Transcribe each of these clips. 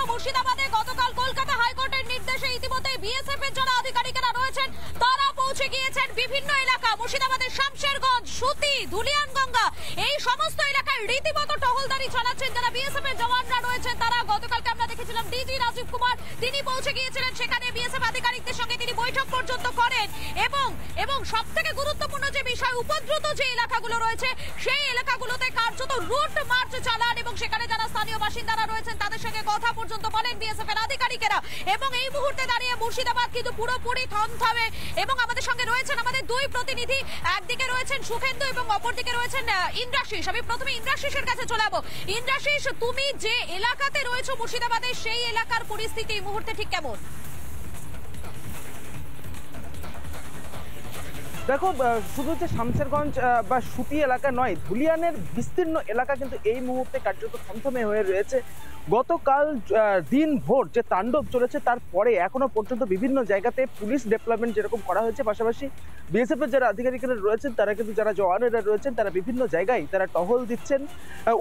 মুর্শিদাবাদে গতকাল কলকাতা হাইকোর্টের নির্দেশে ইতিমধ্যে বিএসএফ এর যারা আধিকারিকেরা রয়েছেন তারা পৌঁছে গিয়েছেন বিভিন্ন এলাকা, মুর্শিদাবাদের শামশেরগঞ্জ, সুতি, ধুলিয়ানগঙ্গা, এই সমস্ত এলাকায় রীতিমতো টহলদারি চালাচ্ছেন যারা বিএসএফ এর জওয়ানরা রয়েছেন তারা। গতকালকে আমরা দেখেছিলাম ডিজি রাজীব কুমার তিনি পৌঁছে গিয়েছিলেন সেখানে, বিএসএফ আধিকারিকদের সঙ্গে তিনি বৈঠক পর্যন্ত করেন এবং সবথেকে গুরুত্বপূর্ণ যে বিষয়, উপদ্রুত যে এলাকাগুলো রয়েছে সেই এলাকাগুলোতে কার্যত রুট মার্চ চালান এবং সেখানে যারা স্থানীয় বাসিন্দারা রয়েছেন তাদের সঙ্গে কথা পর্যন্ত বলেন বিএসএফ এর আধিকারিকেরা। এবং এই মুহূর্তে দাঁড়িয়ে মুর্শিদাবাদ কিন্তু পুরোপুরি থমথমে এবং আমাদের সঙ্গে রয়েছেন আমাদের দুই প্রতিনিধি, একদিকে রয়েছেন সুখেন্দু এবং অপরদিকে রয়েছেন ইন্দ্রাশিস। আমি প্রথমে ইন্দ্রাশিসের কাছে চলে যাবো। ইন্দ্রাশিস, তুমি যে এলাকাতে রয়েছো মুর্শিদাবাদের সেই এলাকার পরিস্থিতি এই মুহূর্তে ঠিক কেমন? দেখো, শুধু যে শামশেরগঞ্জ বা সুতি এলাকা নয়, ধুলিয়ানের বিস্তীর্ণ এলাকা কিন্তু এই মুহূর্তে কার্যত থমথমে হয়ে রয়েছে। গতকাল দিন ভোর যে তাণ্ডব চলেছে তারপরে এখনো পর্যন্ত বিভিন্ন জায়গাতে পুলিশ ডেভেলপমেন্ট যেরকম করা হয়েছে, পাশাপাশি বিএসএফ এর যারা আধিকারিকরা রয়েছেন তারা কিন্তু যারা জওয়ানেরা রয়েছেন তারা বিভিন্ন জায়গায় তারা টহল দিচ্ছেন।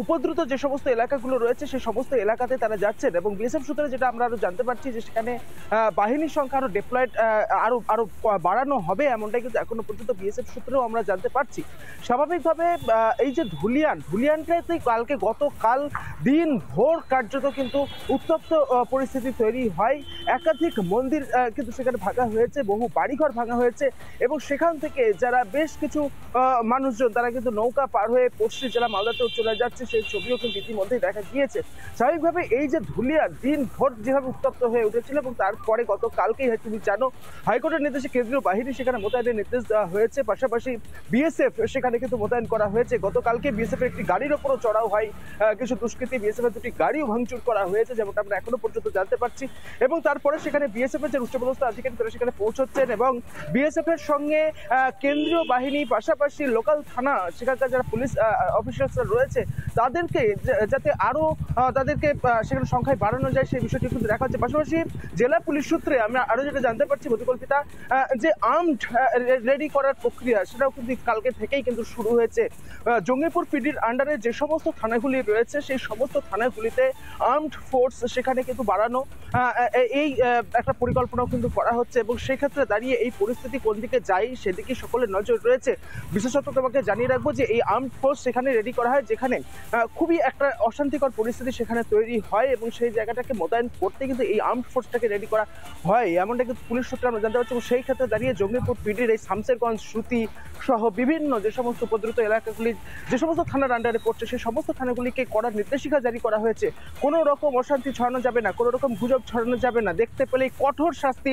উপদ্রুত যে সমস্ত এলাকাগুলো রয়েছে সেই সমস্ত এলাকাতে তারা যাচ্ছেন এবং বিএসএফ সূত্রে যেটা আমরা আরো জানতে পারছি যে সেখানে বাহিনীর সংখ্যা আরো ডেপ্লয়েড আরো বাড়ানো হবে, এমনটাই কিন্তু এখনো পর্যন্ত বিএসএফ সূত্রেও আমরা জানতে পারছি। স্বাভাবিকভাবে এই যে ধুলিয়ানটাতে কালকে গতকাল দিন ভোর কার্যত কিন্তু উত্তপ্ত পরিস্থিতি তৈরি হয়। একাধিক মন্দির কিন্তু সেখানে ভাঙা হয়েছে, বহু বাড়িঘর ভাঙা হয়েছে এবং সেখান থেকে যারা বেশ কিছু মানুষজন তারা কিন্তু নৌকা পার হয়ে পশ্চিম জেলা মালদাতেও চলে যাচ্ছে, সেই ছবিও কিন্তু ইতিমধ্যেই দেখা গিয়েছে। স্বাভাবিকভাবে এই যে ধুলিয়ান দিন ভোর যেভাবে উত্তপ্ত হয়ে উঠেছিল এবং তারপরে গতকালকেই তুমি জানো হাইকোর্টের নির্দেশে কেন্দ্রীয় বাহিনী সেখানে মোতায়েনের নির্দেশ দেওয়া হয়েছে, পাশাপাশি বিএসএফ সেখানে কিন্তু মোতায়েন করা হয়েছে। গতকালকে বিএসএফ এর একটি গাড়ির ওপরও চড়াও হয় কিছু দুষ্কৃতী, বিএসএফ এর দুটি গাড়িও ভাঙচুর করা হয়েছে যেমনটা আমরা এখনো পর্যন্ত জানতে পারছি। এবং তারপরে সেখানে বিএসএফ এর যে উচ্চপদস্থ আধিকারিক তারা সেখানে পৌঁছচ্ছেন এবং বিএসএফ এর সঙ্গে কেন্দ্রীয় বাহিনী পাশাপাশি লোকাল থানা সেখানকার যারা পুলিশ অফিসার্সরা রয়েছে তাদেরকে যাতে আরো তাদেরকে সেখানে সংখ্যায় বাড়ানো যায় সেই বিষয়টি কিন্তু দেখা হচ্ছে। পাশাপাশি জেলা পুলিশ সূত্রে আমরা আরো যেটা জানতে পারছি পরিকল্পিতা যে আর্মড রেডি করার প্রক্রিয়া সেটাও কিন্তু কালকে থেকেই কিন্তু শুরু হয়েছে। জঙ্গিপুর পিডির আন্ডারে যে সমস্ত থানাগুলি রয়েছে সেই সমস্ত থানাগুলিতে আর্মড ফোর্স সেখানে কিন্তু বাড়ানো এই একটা পরিকল্পনাও কিন্তু করা হচ্ছে এবং সেই ক্ষেত্রে দাঁড়িয়ে এই পরিস্থিতি কোন দিকে যায় সেদিকে সকলের নজর রয়েছে। বিশেষত তোমাকে জানিয়ে রাখবো যে এই আর্মড ফোর্স সেখানে রেডি করা হয় যেখানে খুবই একটা অশান্তিকর পরিস্থিতি সেখানে তৈরি হয় এবং সেই জায়গাটাকে মোতায়েন করতে কিন্তু এই আর্মড ফোর্সটাকে রেডি করা হয়, এমনটা কিন্তু পুলিশ সূত্রে আমরা জানতে পারছি। এবং সেই ক্ষেত্রে দাঁড়িয়ে জঙ্গিপুর পিডির এই শামশেরগঞ্জ, সুতি সহ বিভিন্ন যে সমস্ত উপদ্রুত এলাকাগুলি যে সমস্ত থানার আন্ডারে পড়ছে সেই সমস্ত থানাগুলিকে করার নির্দেশিকা জারি করা হয়েছে। কোনো রকম অশান্তি ছড়ানো যাবে না, কোনো রকম গুজব ছড়ানো যাবে না, দেখতে পেলেই কঠোর শাস্তি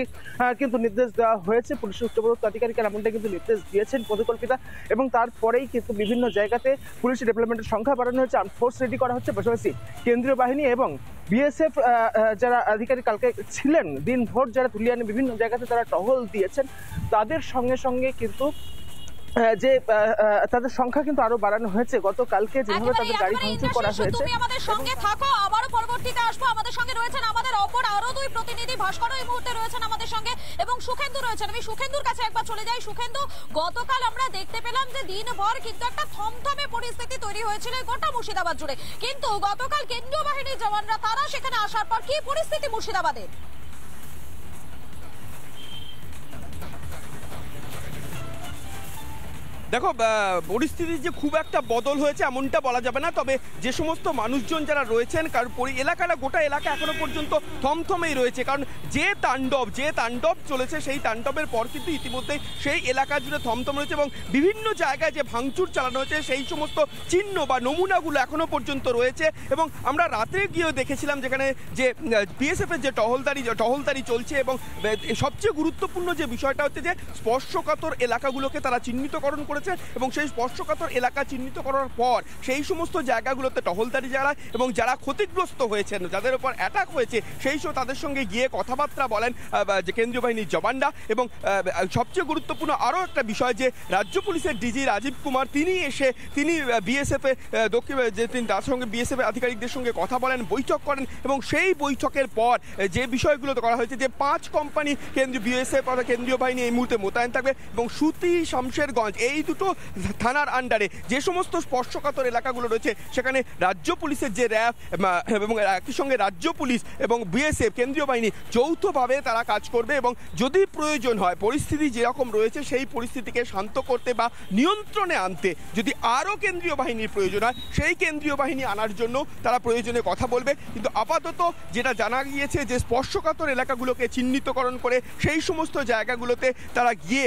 কিন্তু নির্দেশ দেওয়া হয়েছে। পুলিশের উচ্চপদস্থ আধিকারিকেরা এমনটা কিন্তু নির্দেশ দিয়েছেন পরিকল্পিতা এবং তারপরেই কিন্তু বিভিন্ন জায়গাতে পুলিশ ডেভেলপমেন্টের সংখ্যা বাড়ানো হচ্ছে, আর্ম ফোর্স রেডি করা হচ্ছে, পাশাপাশি কেন্দ্রীয় বাহিনী এবং বিএসএফ যারা আধিকারিক কালকে ছিলেন দিন ভোর যারা ধুলিয়ানে বিভিন্ন জায়গাতে তারা টহল দিয়েছেন তাদের সঙ্গে সঙ্গে কিন্তু যে তাদের সংখ্যা কিন্তু আরো বাড়ানো হয়েছে। গতকালকে যেভাবে তাদের গাড়ি ভাঙচুর করা হয়েছে। তুমি আমাদের সঙ্গে থাকো, আবারও পরবর্তীতে আসবো। আমাদের সঙ্গে রয়েছেন আমাদের অপর আরো দুই প্রতিনিধি, ভাস্কর এই মুহূর্তে রয়েছেন আমাদের সঙ্গে এবং সুখেন্দু রয়েছেন। আমি সুখেন্দুর কাছে একবার চলে যাই। সুখেন্দু, গতকাল আমরা দেখতে পেলাম যে দিনভর কিন্তু একটা থমথমে পরিস্থিতি তৈরি হয়েছিল গোটা মুর্শিদাবাদ জুড়ে, কিন্তু গতকাল কেন্দ্রীয় বাহিনীর জওয়ানরা তারা সেখানে আসার পর কি পরিস্থিতি মুর্শিদাবাদের? দেখো, পরিস্থিতি যে খুব একটা বদল হয়েছে এমনটা বলা যাবে না, তবে যে সমস্ত মানুষজন যারা রয়েছেন কারণ এলাকাটা গোটা এলাকা এখনো পর্যন্ত থমথমেই রয়েছে, কারণ যে তাণ্ডব চলেছে সেই তাণ্ডবের পর কিন্তু ইতিমধ্যে সেই এলাকা জুড়ে থমথম রয়েছে এবং বিভিন্ন জায়গায় যে ভাঙচুর চালানো হয়েছে সেই সমস্ত চিহ্ন বা নমুনাগুলো এখনো পর্যন্ত রয়েছে। এবং আমরা রাত্রে গিয়েও দেখেছিলাম যেখানে যে বিএসএফের যে টহলদারি চলছে এবং সবচেয়ে গুরুত্বপূর্ণ যে বিষয়টা হচ্ছে যে স্পর্শকাতর এলাকাগুলোকে তারা চিহ্নিতকরণ করেছে এবং সেই স্পর্শকাতর এলাকা চিহ্নিত করার পর সেই সমস্ত জায়গাগুলোতে টহলদারি যারা এবং যারা ক্ষতিগ্রস্ত হয়েছেন, যাদের উপর অ্যাটাক হয়েছে সেই তাদের সঙ্গে গিয়ে কথাবার্তা বলেন যে কেন্দ্রীয় বাহিনীর জওয়ানরা। এবং সবচেয়ে গুরুত্বপূর্ণ আরও একটা বিষয় যে রাজ্য পুলিশের ডিজি রাজীব কুমার তিনি বিএসএফে তিনি তার সঙ্গে বিএসএফ আধিকারিকদের সঙ্গে কথা বলেন, বৈঠক করেন এবং সেই বৈঠকের পর যে বিষয়গুলো করা হয়েছে যে 5 কোম্পানি কেন্দ্রীয় বিএসএফ অর্থাৎ কেন্দ্রীয় বাহিনী এই মুহূর্তে মোতায়েন থাকবে এবং সুতি, শামশেরগঞ্জ এই দুটো থানার আন্ডারে যে সমস্ত স্পর্শকাতর এলাকাগুলো রয়েছে সেখানে রাজ্য পুলিশের যে র্যাব এবং একই সঙ্গে রাজ্য পুলিশ এবং বিএসএফ কেন্দ্রীয় বাহিনী যৌথভাবে তারা কাজ করবে এবং যদি প্রয়োজন হয় পরিস্থিতি যেরকম রয়েছে সেই পরিস্থিতিকে শান্ত করতে বা নিয়ন্ত্রণে আনতে যদি আরও কেন্দ্রীয় বাহিনীর প্রয়োজন হয় সেই কেন্দ্রীয় বাহিনী আনার জন্য তারা প্রয়োজনে কথা বলবে। কিন্তু আপাতত যেটা জানা গিয়েছে যে স্পর্শকাতর এলাকাগুলোকে চিহ্নিতকরণ করে সেই সমস্ত জায়গাগুলোতে তারা গিয়ে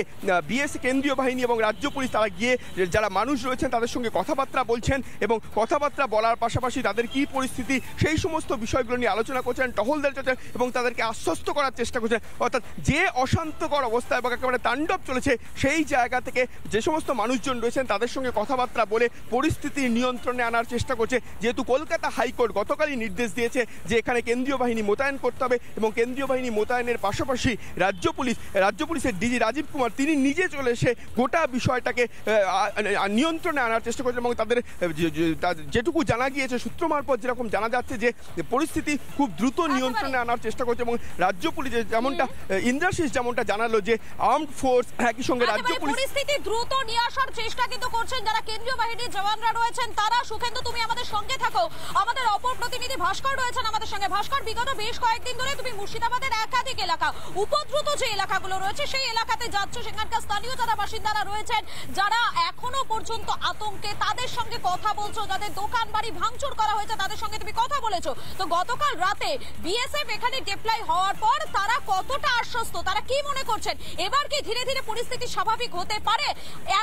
কেন্দ্রীয় বাহিনী এবং রাজ্য পুলিশ তারা গিয়ে যারা মানুষ রয়েছেন তাদের সঙ্গে কথাবার্তা বলছেন এবং কথাবার্তা বলার পাশাপাশি তাদের কী পরিস্থিতি সেই সমস্ত বিষয়গুলো নিয়ে আলোচনা করছেন, টহলদার চলছেন এবং তাদেরকে আশ্বস্ত করার চেষ্টা করছেন। অর্থাৎ যে অশান্তকর অবস্থা এবং একেবারে তাণ্ডব চলেছে সেই জায়গা থেকে যে সমস্ত মানুষজন রয়েছেন তাদের সঙ্গে কথাবার্তা বলে পরিস্থিতি নিয়ন্ত্রণে আনার চেষ্টা করছে। যেহেতু কলকাতা হাইকোর্ট গতকালই নির্দেশ দিয়েছে যে এখানে কেন্দ্রীয় বাহিনী মোতায়েন করতে হবে এবং কেন্দ্রীয় বাহিনী মোতায়েনের পাশাপাশি রাজ্য পুলিশের ডিজি রাজীব কুমার তিনি নিজে চলে এসে গোটা বিষয়টাকে নিয়ন্ত্রণে আনার চেষ্টা করছেন এবং তাদের যেটুকু জানা গিয়েছে সূত্র মারফত যেরকম জানা যাচ্ছে যে পরিস্থিতি খুব দ্রুত নিয়ন্ত্রণে আনার চেষ্টা করছে এবং রাজ্য পুলিশ যেমনটা ইন্দ্রাশিস যেমনটা জানালো যে আর্মড ফোর্স একই সঙ্গে রাজ্য পুলিশ পরিস্থিতি দ্রুত নিয়ে আসার চেষ্টা কিন্তু করছেন যারা কেন্দ্রীয় বাহিনীর জওয়ানরা রয়েছেন তারা। সুখেন্দু তুমি আমাদের সঙ্গে থাকো, আমাদের অপর প্রতিনিধি ভাস্কর রয়েছেন আমাদের সঙ্গে। ভাস্কর, বিগত বেশ কয়েকদিন ধরে তুমি মুর্শিদাবাদের একাধিক এলাকা উপদ্রুত যে এলাকাগুলো রয়েছে সেই এলাকাতে যাচ্ছ, সেখানকার স্থানীয় যারা বাসিন্দারা রয়েছেন যারা এখনো পর্যন্ত আতঙ্কে তাদের সঙ্গে কথা বলছো, যাদের দোকান বাড়ি ভাঙচুর করা হয়েছে তাদের সঙ্গে তুমি কথা বলেছো। তো গতকাল রাতে বিএসএফ এখানে ডিপ্লয় হওয়ার পর তারা কতটা আশ্বস্ত, তারা কি মনে করছেন এবার কি ধীরে ধীরে পরিস্থিতি স্বাভাবিক হতে পারে?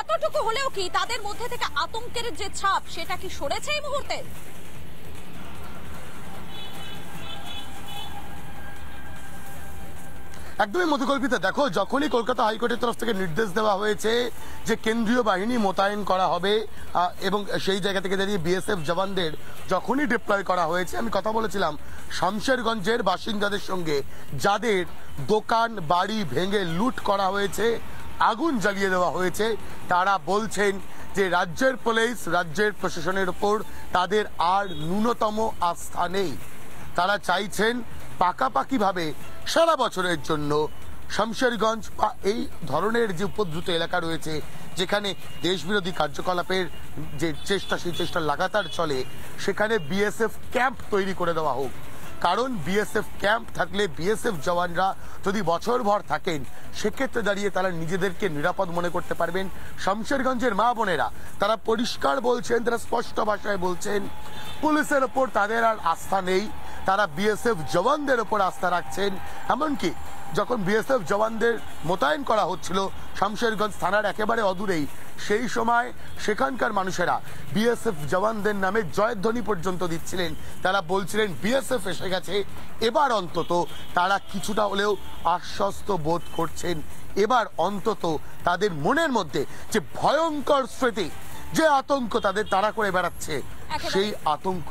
এতটুকু হলেও কি তাদের মধ্যে থেকে আতঙ্কের যে ছাপ সেটা কি সরেছে এই মুহূর্তে? একদমই মধুকল্পিতা। দেখো, যখনই কলকাতা হাইকোর্টের তরফ থেকে নির্দেশ দেওয়া হয়েছে যে কেন্দ্রীয় বাহিনী মোতায়েন করা হবে এবং সেই জায়গা থেকে দাঁড়িয়ে বিএসএফ জওয়ানদের যখনই ডিপ্লয় করা হয়েছে, আমি কথা বলেছিলাম শামশেরগঞ্জের বাসিন্দাদের সঙ্গে যাদের দোকান বাড়ি ভেঙে লুট করা হয়েছে, আগুন জ্বালিয়ে দেওয়া হয়েছে, তারা বলছেন যে রাজ্যের পুলিশ রাজ্যের প্রশাসনের ওপর তাদের আর ন্যূনতম আস্থা নেই। তারা চাইছেন পাকাপাকিভাবে সারা বছরের জন্য শামশেরগঞ্জ বা এই ধরনের যে উপদ্রুত এলাকা রয়েছে যেখানে দেশবিরোধী কার্যকলাপের যে চেষ্টা সেই চেষ্টা লাগাতার চলে, সেখানে বিএসএফ ক্যাম্প তৈরি করে দেওয়া হোক। কারণ বিএসএফ ক্যাম্প থাকলে বিএসএফ জওয়ানরা যদি বছরভর থাকেন সেক্ষেত্রে দাঁড়িয়ে তারা নিজেদেরকে নিরাপদ মনে করতে পারবেন। শামশেরগঞ্জের মা বোনেরা তারা পরিষ্কার বলছেন, তারা স্পষ্ট ভাষায় বলছেন পুলিশের ওপর তাদের আর আস্থা নেই, তারা বিএসএফ জওয়ানদের ওপর আস্থা রাখছেন। এমনকি যখন বিএসএফ জওয়ানদের মোতায়েন করা হচ্ছিল শামশেরগঞ্জ থানার একেবারে অদূরেই, সেই সময় সেখানকার মানুষেরা বিএসএফ জওয়ানদের নামে জয়ধ্বনি পর্যন্ত দিচ্ছিলেন। তারা বলছিলেন বিএসএফ এসে গেছে, এবার অন্তত তারা কিছুটা হলেও আশ্বস্ত বোধ করছেন। এবার অন্তত তাদের মনের মধ্যে যে ভয়ঙ্কর স্মৃতি, যে আতঙ্ক তাদের তাড়া করে বেড়াচ্ছে, সেই আতঙ্ক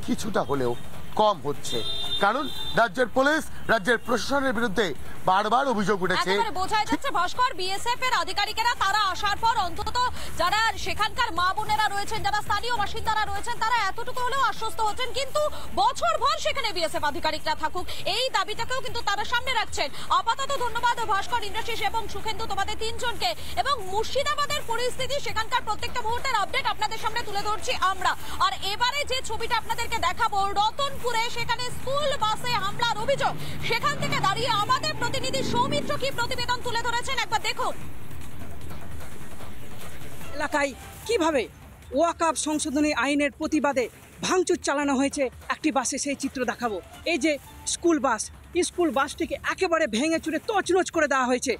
কিছুটা হলেও কম হচ্ছে। কারণ রাজ্যের পুলিশ রাজ্যের প্রশাসনের বিরুদ্ধে বারবার অভিযোগ উঠেছে। বোঝা যাচ্ছে ভাস্কর, বিএসএফ এর আধিকারিকেরা তারা আসার পর অন্তত যারা সেখানকার মা বোনেরা রয়েছেন, যারা স্থানীয় বাসিন্দারা রয়েছেন, তারা এতটুকু হলেও আশ্বস্ত হচ্ছেন। কিন্তু বছরভর সেখানে বিএসএফ আধিকারিকরা থাকুক এই দাবিটাকেও কিন্তু তারা সামনে রাখছেন। আপাতত ধন্যবাদ ভাস্কর, ইন্দ্রাশিস এবং সুখেন্দু তোমাদের তিনজনকে। এবং মুর্শিদাবাদের পরিস্থিতি সেখানকার প্রত্যেকটা মুহূর্তের আপডেট আপনাদের সামনে তুলে ধরছি আমরা। আর এবারে যে ছবিটা আপনাদেরকে দেখাবো রতনপুরে, সেখানে স্কুল বাসে হামলার অভিযোগ, সেখান থেকে দাঁড়িয়ে আমাদের প্রতিনিধি সৌমিত্র কি প্রতিবেদন তুলে ধরেছেন একবার দেখুন। এলাকায় কিভাবে ওয়াকফ সংশোধনী আইনের প্রতিবাদে ভাঙচুর চালানো হয়েছে একটি বাসে, সেই চিত্র দেখাবো। এই যে স্কুল বাসটিকে একেবারে ভেঙে চুরে তছনছ করে দেওয়া হয়েছে।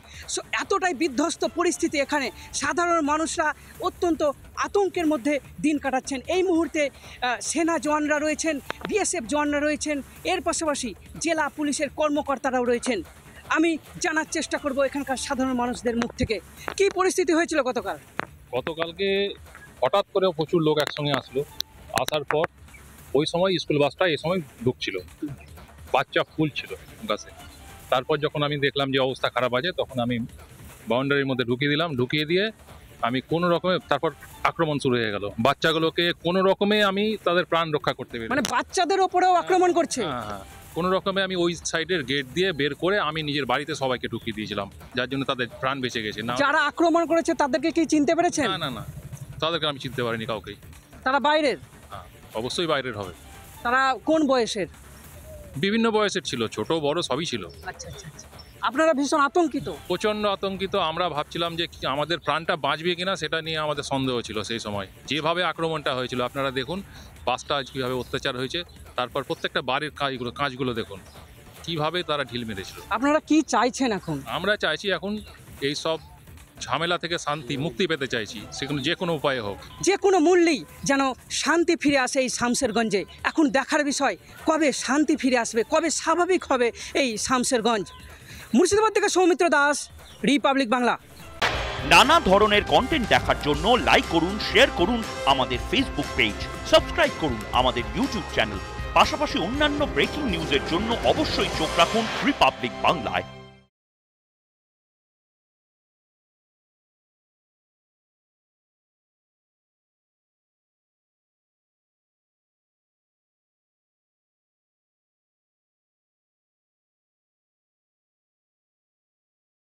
এতটাই বিধ্বস্ত পরিস্থিতি এখানে, সাধারণ মানুষরা অত্যন্ত আতঙ্কের মধ্যে দিন কাটাচ্ছেন। এই মুহূর্তে সেনা জওয়ানরা রয়েছেন, বিএসএফ জওয়ানরা রয়েছেন, এর পাশাপাশি জেলা পুলিশের কর্মকর্তারাও রয়েছেন। আমি জানার চেষ্টা করব এখানকার সাধারণ মানুষদের মুখ থেকে কি পরিস্থিতি হয়েছিল গতকালকে হঠাৎ করে প্রচুর লোক একসঙ্গে আসলো, আসার পর ওই সময় স্কুল বাসটা এই সময় ঢুকছিল, বাচ্চা ফুল ছিল বাসে। তারপর যখন আমি দেখলাম যে অবস্থা খারাপ আছে, তখন আমি বাউন্ডারির মধ্যে ঢুকিয়ে দিলাম। ঢুকিয়ে দিয়ে আমি কোনো রকমে, তারপর আক্রমণ শুরু হয়ে গেল। বাচ্চাগুলোকে কোনো রকমে আমি তাদের প্রাণ রক্ষা করতে পেরেছি। মানে বাচ্চাদের ওপরেও আক্রমণ করছে? হ্যাঁ, কোনো রকমে আমি ওই সাইডের গেট দিয়ে বের করে আমি নিজের বাড়িতে সবাইকে ঢুকিয়ে দিয়েছিলাম, যার জন্য তাদের প্রাণ বেঁচে গেছে। না যারা আক্রমণ করেছে তাদেরকে কি চিনতে পেরেছেন? না না না, তাদেরকে আমি চিনতে পারিনি কাউকেই। তারা বাইরের? হ্যাঁ, অবশ্যই বাইরের হবে। তারা কোন বয়সের? বিভিন্ন বয়সের ছিল, ছোট বড় সবই ছিল। আচ্ছা আচ্ছা আচ্ছা। আপনারা ভীষণ আতঙ্কিত? প্রচণ্ড আতঙ্কিত। আমরা ভাবছিলাম যে আমাদের প্রাণটা বাঁচবে কিনা সেটা নিয়ে আমাদের সন্দেহ ছিল সেই সময়। যেভাবে আক্রমণটা হয়েছিল আপনারা দেখুন, বাসটা কীভাবে অত্যাচার হয়েছে, তারপর প্রত্যেকটা বাড়ির কাজগুলো দেখুন কীভাবে তারা ঢিল মেরেছিল। আপনারা কি চাইছেন এখন? আমরা চাইছি এখন এই সব ঝামেলা থেকে মুক্তি পেতে চাইছি, সেখানে যে কোনো উপায়ে হোক, যে কোনো মূল্যেই যেন শান্তি ফিরে আসে এই শামশেরগঞ্জে। এখন দেখার বিষয় কবে শান্তি ফিরে আসবে, কবে স্বাভাবিক হবে এই শামশেরগঞ্জ। মুর্শিদাবাদ থেকে সৌমিত্র দাস, রিপাবলিক বাংলা। নানা ধরনের কন্টেন্ট দেখার জন্য লাইক করুন, শেয়ার করুন আমাদের ফেসবুক পেজ, সাবস্ক্রাইব করুন আমাদের ইউটিউব চ্যানেল। পাশাপাশি অন্যান্য ব্রেকিং নিউজের জন্য অবশ্যই চোখ রাখুন রিপাবলিক বাংলায়।